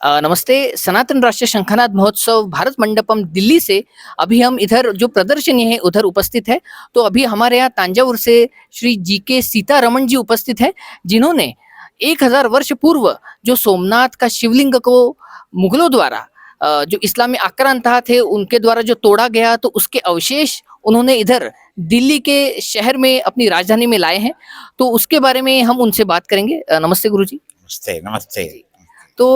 नमस्ते। सनातन राष्ट्रीय शंखनाद महोत्सव भारत मंडपम दिल्ली से अभी हम इधर जो प्रदर्शनी है उधर उपस्थित है। तो अभी हमारे यहाँ तांजावुर से श्री जी के सीतारमण जी उपस्थित है, जिन्होंने 1000 वर्ष पूर्व जो सोमनाथ का शिवलिंग को मुगलों द्वारा जो इस्लामी आक्रांता थे उनके द्वारा जो तोड़ा गया, तो उसके अवशेष उन्होंने इधर दिल्ली के शहर में अपनी राजधानी में लाए हैं। तो उसके बारे में हम उनसे बात करेंगे। नमस्ते गुरुजी। नमस्ते नमस्ते। तो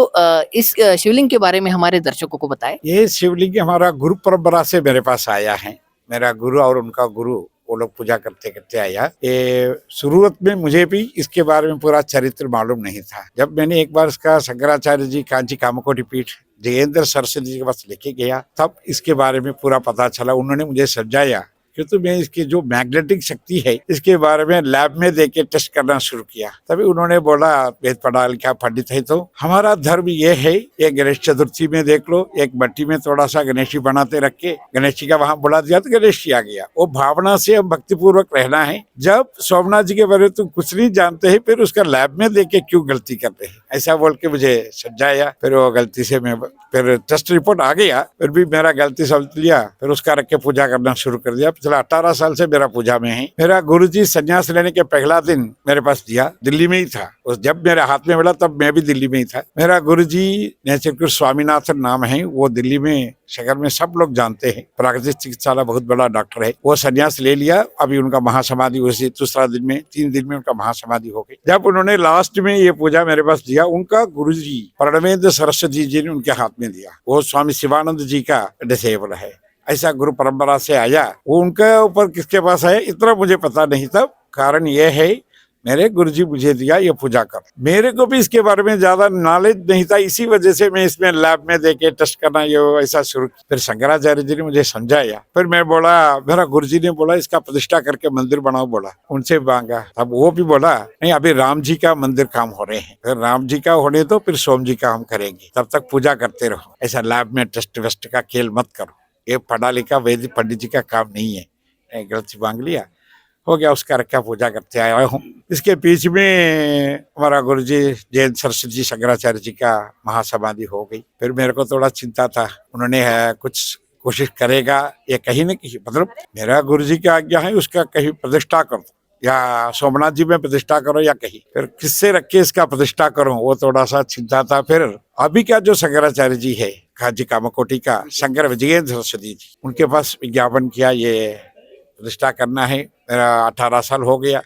इस शिवलिंग के बारे में हमारे दर्शकों को बताएं। ये शिवलिंग हमारा गुरु परंपरा से मेरे पास आया है। मेरा गुरु और उनका गुरु वो लोग पूजा करते करते आया। ये शुरुआत में मुझे भी इसके बारे में पूरा चरित्र मालूम नहीं था। जब मैंने एक बार इसका शंकराचार्य जी कांची कामकोटि पीठ जयेंद्र सरस्वती जी के पास लेके गया, तब इसके बारे में पूरा पता चला। उन्होंने मुझे समझाया कि तो मैं इसकी जो मैग्नेटिक शक्ति है इसके बारे में लैब में देके टेस्ट करना शुरू किया। तभी उन्होंने बोला, वेद पढ़ा लिखा पंडित है तो हमारा धर्म ये है, एक गणेश चतुर्थी में देख लो, एक मट्टी में थोड़ा सा गणेश जी बनाते रख के गणेश जी का वहां बुला दिया तो गणेश जी आ गया। वो भावना से हम भक्ति पूर्वक रहना है। जब सोमनाथ जी के बारे में तुम कुछ नहीं जानते है, फिर उसका लैब में देख के क्यों गलती करते हैं, ऐसा बोल के मुझे समझाया। फिर वो गलती से मैं फिर टेस्ट रिपोर्ट आ गया, फिर भी मेरा गलती समझ लिया, फिर उसका रख के पूजा करना शुरू कर दिया। पिछला 18 साल से मेरा पूजा में है। मेरा गुरुजी संन्यास लेने के पहला दिन मेरे पास दिया, दिल्ली में ही था। उस जब मेरे हाथ में मिला तब मैं भी दिल्ली में ही था। मेरा गुरुजी नेचर स्वामीनाथन नाम है, वो दिल्ली में शहर में सब लोग जानते हैं, प्राकृतिक चिकित्सालय बहुत बड़ा डॉक्टर है। वो संन्यास ले लिया। अभी उनका महासमाधि उसी दूसरा दिन में 3 दिन में उनका महासमाधि हो गई। जब उन्होंने लास्ट में ये पूजा मेरे पास दिया, उनका गुरुजी प्रणवेंद्र सरस्वती जी ने उनके हाथ में दिया। वो स्वामी शिवानंद जी का डिसेबल है। ऐसा गुरु परंपरा से आया। वो उनके ऊपर किसके पास आया इतना मुझे पता नहीं था। कारण ये है, मेरे गुरुजी मुझे दिया ये पूजा कर। मेरे को भी इसके बारे में ज्यादा नॉलेज नहीं था, इसी वजह से मैं इसमें लैब में देके टेस्ट करना ये ऐसा शुरू। फिर शंकराचार्य जी ने मुझे समझाया। फिर मैं बोला, मेरा गुरुजी ने बोला इसका प्रतिष्ठा करके मंदिर बनाओ बोला। उनसे मांगा, अब वो भी बोला नहीं, अभी राम जी का मंदिर काम हो रहे हैं, फिर राम जी का होने तो फिर सोम जी का हम करेंगे, तब तक पूजा करते रहो। ऐसा लैब में टेस्ट वेस्ट का खेल मत करो, ये पढ़ा लिखा वैदिक पंडित जी का काम नहीं है। गलती मांग लिया, हो गया, उसका रखा पूजा करते आया हूँ। इसके बीच में हमारा गुरुजी जयंत सरस्वती जी शंकराचार्य जी का महासमाधि हो गई। फिर मेरे को थोड़ा चिंता था, उन्होंने कुछ कोशिश करेगा ये कहीं न कहीं, मतलब मेरा गुरुजी की आज्ञा है उसका कहीं प्रतिष्ठा करो, या सोमनाथ जी में प्रतिष्ठा करो या कहीं, फिर किससे रख के इसका प्रतिष्ठा करूं वो थोड़ा सा चिंता था। फिर अभी क्या जो शंकराचार्य जी है काजी कामकोटि का शंकर विजयेंद्र सरस्वती जी, उनके पास विज्ञापन किया ये प्रतिष्ठा करना है। मेरा 18 साल हो गया,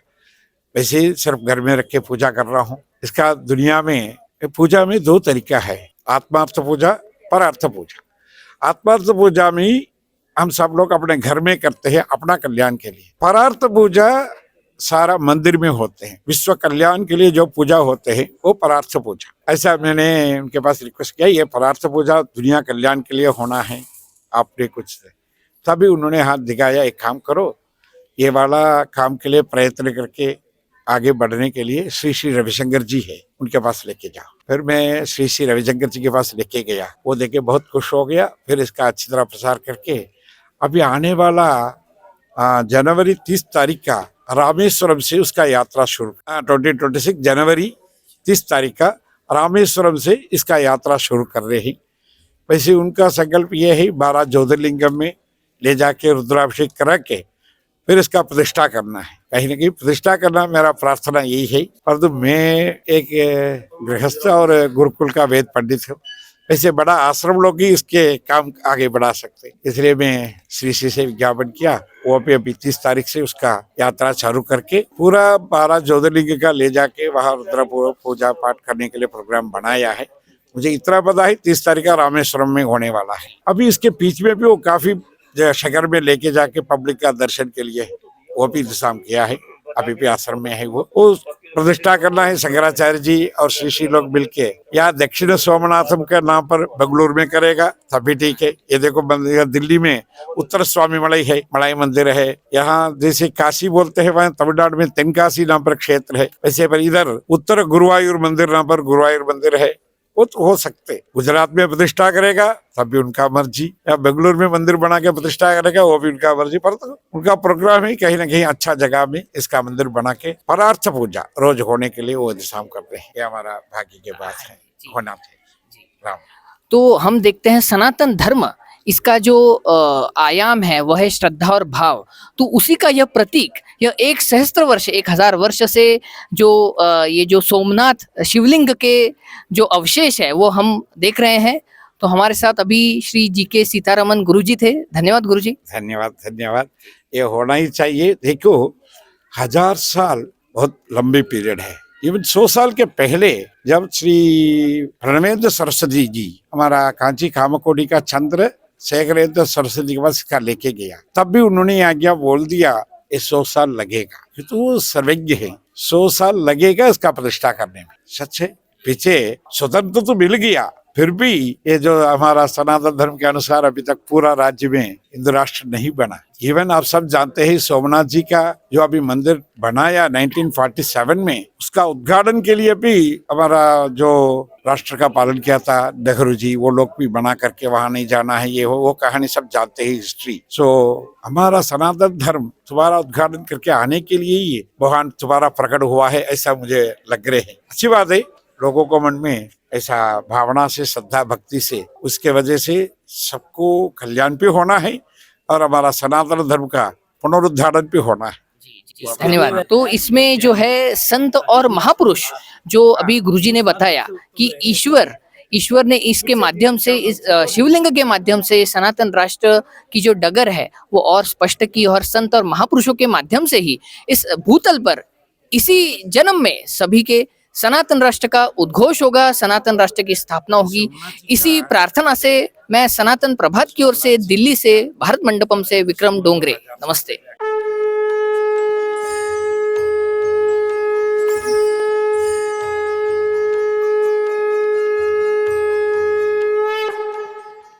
वैसे ही सिर्फ घर में रख के पूजा कर रहा हूँ। इसका दुनिया में पूजा में 2 तरीका है, आत्मार्थ पूजा, परार्थ पूजा। आत्मार्थ पूजा में हम सब लोग अपने घर में करते हैं अपना कल्याण के लिए। परार्थ पूजा सारा मंदिर में होते हैं, विश्व कल्याण के लिए जो पूजा होते हैं वो परार्थ पूजा। ऐसा मैंने उनके पास रिक्वेस्ट किया, ये परार्थ पूजा दुनिया कल्याण के लिए होना है, आपने कुछ। तभी उन्होंने हाथ दिखाया, एक काम करो, ये वाला काम के लिए प्रयत्न करके आगे बढ़ने के लिए श्री श्री रविशंकर जी है उनके पास लेके जाओ। फिर मैं श्री श्री रविशंकर जी के पास लेके गया, वो देखे बहुत खुश हो गया। फिर इसका अच्छी तरह प्रसार करके अभी आने वाला जनवरी 30 तारीख का रामेश्वरम से उसका यात्रा शुरू, 2026 जनवरी 30 तारीख का रामेश्वरम से इसका यात्रा शुरू कर रहे हैं। वैसे उनका संकल्प ये है 12 ज्योतिर्लिंगम में ले जाके रुद्राभिषेक करा के फिर इसका प्रतिष्ठा करना है। कहीं ना कहीं प्रतिष्ठा करना मेरा प्रार्थना यही है। परंतु मैं एक गृहस्थ और गुरुकुल का वेद पंडित हूँ, वैसे बड़ा आश्रम लोग ही इसके काम आगे बढ़ा सकते, इसलिए मैं श्री श्री से विज्ञापन किया। वो अभी 30 तारीख से उसका यात्रा चालू करके पूरा 12 ज्योतिर्लिंग का ले जाके वहाँ रुद्र पूजा पाठ करने के लिए प्रोग्राम बनाया है। मुझे इतना पता है 30 तारीख का रामेश्वरम में होने वाला है। अभी इसके बीच में भी वो काफी शहर में लेके जाके पब्लिक का दर्शन के लिए वो भी इंतजाम किया है। अभी भी आश्रम में है, वो प्रतिष्ठा करना है। शंकराचार्य जी और श्री श्री लोग मिलके या दक्षिण सोमनाथम के नाम पर बेंगलुरु में करेगा तभी ठीक है। ये देखो दिल्ली में उत्तर स्वामी मलई है, मलाई मंदिर है। यहाँ जैसे काशी बोलते हैं वहाँ तमिलनाडु में तेनकाशी नाम पर क्षेत्र है, वैसे पर इधर उत्तर गुरुवायूर मंदिर नाम पर गुरुवायूर मंदिर है। वो तो हो सकते, गुजरात में प्रतिष्ठा करेगा तब भी उनका मर्जी, या बेंगलुरु में मंदिर बना के प्रतिष्ठा करेगा वो भी उनका मर्जी। पर तो उनका प्रोग्राम है कहीं ना कहीं अच्छा जगह में इसका मंदिर बना के परार्थ पूजा रोज होने के लिए वो इंतजाम करते हैं। ये हमारा भाग्य की बात है, होना चाहिए। राम। तो हम देखते हैं सनातन धर्म, इसका जो आयाम है वह है श्रद्धा और भाव। तो उसी का यह प्रतीक, यह 1000 वर्ष से जो ये जो सोमनाथ शिवलिंग के जो अवशेष है वो हम देख रहे हैं। तो हमारे साथ अभी श्री जीके सीतारमन गुरुजी थे। धन्यवाद गुरुजी। धन्यवाद धन्यवाद। ये होना ही चाहिए। देखो, 1000 साल बहुत लंबी पीरियड है। इवन 100 साल के पहले जब श्री प्रणवेंद्र सरस्वती जी, हमारा कांची कामकोटी का चंद्र शेखरेंद्र सरस्वती के पास इसका लेके गया, तब भी उन्होंने आज्ञा बोल दिया ये 100 साल लगेगा, क्योंकि वो सर्वज्ञ है। 100 साल लगेगा इसका प्रतिष्ठा करने में। सच है, पीछे स्वतंत्र तो मिल गया, फिर भी ये जो हमारा सनातन धर्म के अनुसार अभी तक पूरा राज्य में हिंदू राष्ट्र नहीं बना। इवन आप सब जानते हैं सोमनाथ जी का जो अभी मंदिर बनाया 1947 में, उसका उद्घाटन के लिए भी हमारा जो राष्ट्र का पालन किया था नेहरू जी, वो लोग भी बना करके वहां नहीं जाना है, ये वो कहानी सब जानते हैं, हिस्ट्री। सो हमारा सनातन धर्म दोबारा उद्घाटन करके आने के लिए ही भगवान दोबारा प्रकट हुआ है, ऐसा मुझे लग रहे हैं। अच्छी बात है, लोगों को मन में ऐसा भावना से, श्रद्धा भक्ति से, उसके वजह से सबको कल्याण भी होना है और हमारा सनातन धर्म का पुनरुद्धारण भी होना है। धन्यवाद। तो इसमें जो है संत और महापुरुष, जो अभी गुरुजी ने बताया कि ईश्वर ने इसके माध्यम से, इस शिवलिंग के माध्यम से सनातन राष्ट्र की जो डगर है वो और स्पष्ट की, और संत और महापुरुषों के माध्यम से ही इस भूतल पर इसी जन्म में सभी के सनातन राष्ट्र का उद्घोष होगा, सनातन राष्ट्र की स्थापना होगी। इसी प्रार्थना से मैं सनातन प्रभात की ओर से, दिल्ली से, भारत मंडपम से विक्रम डोंगरे, नमस्ते।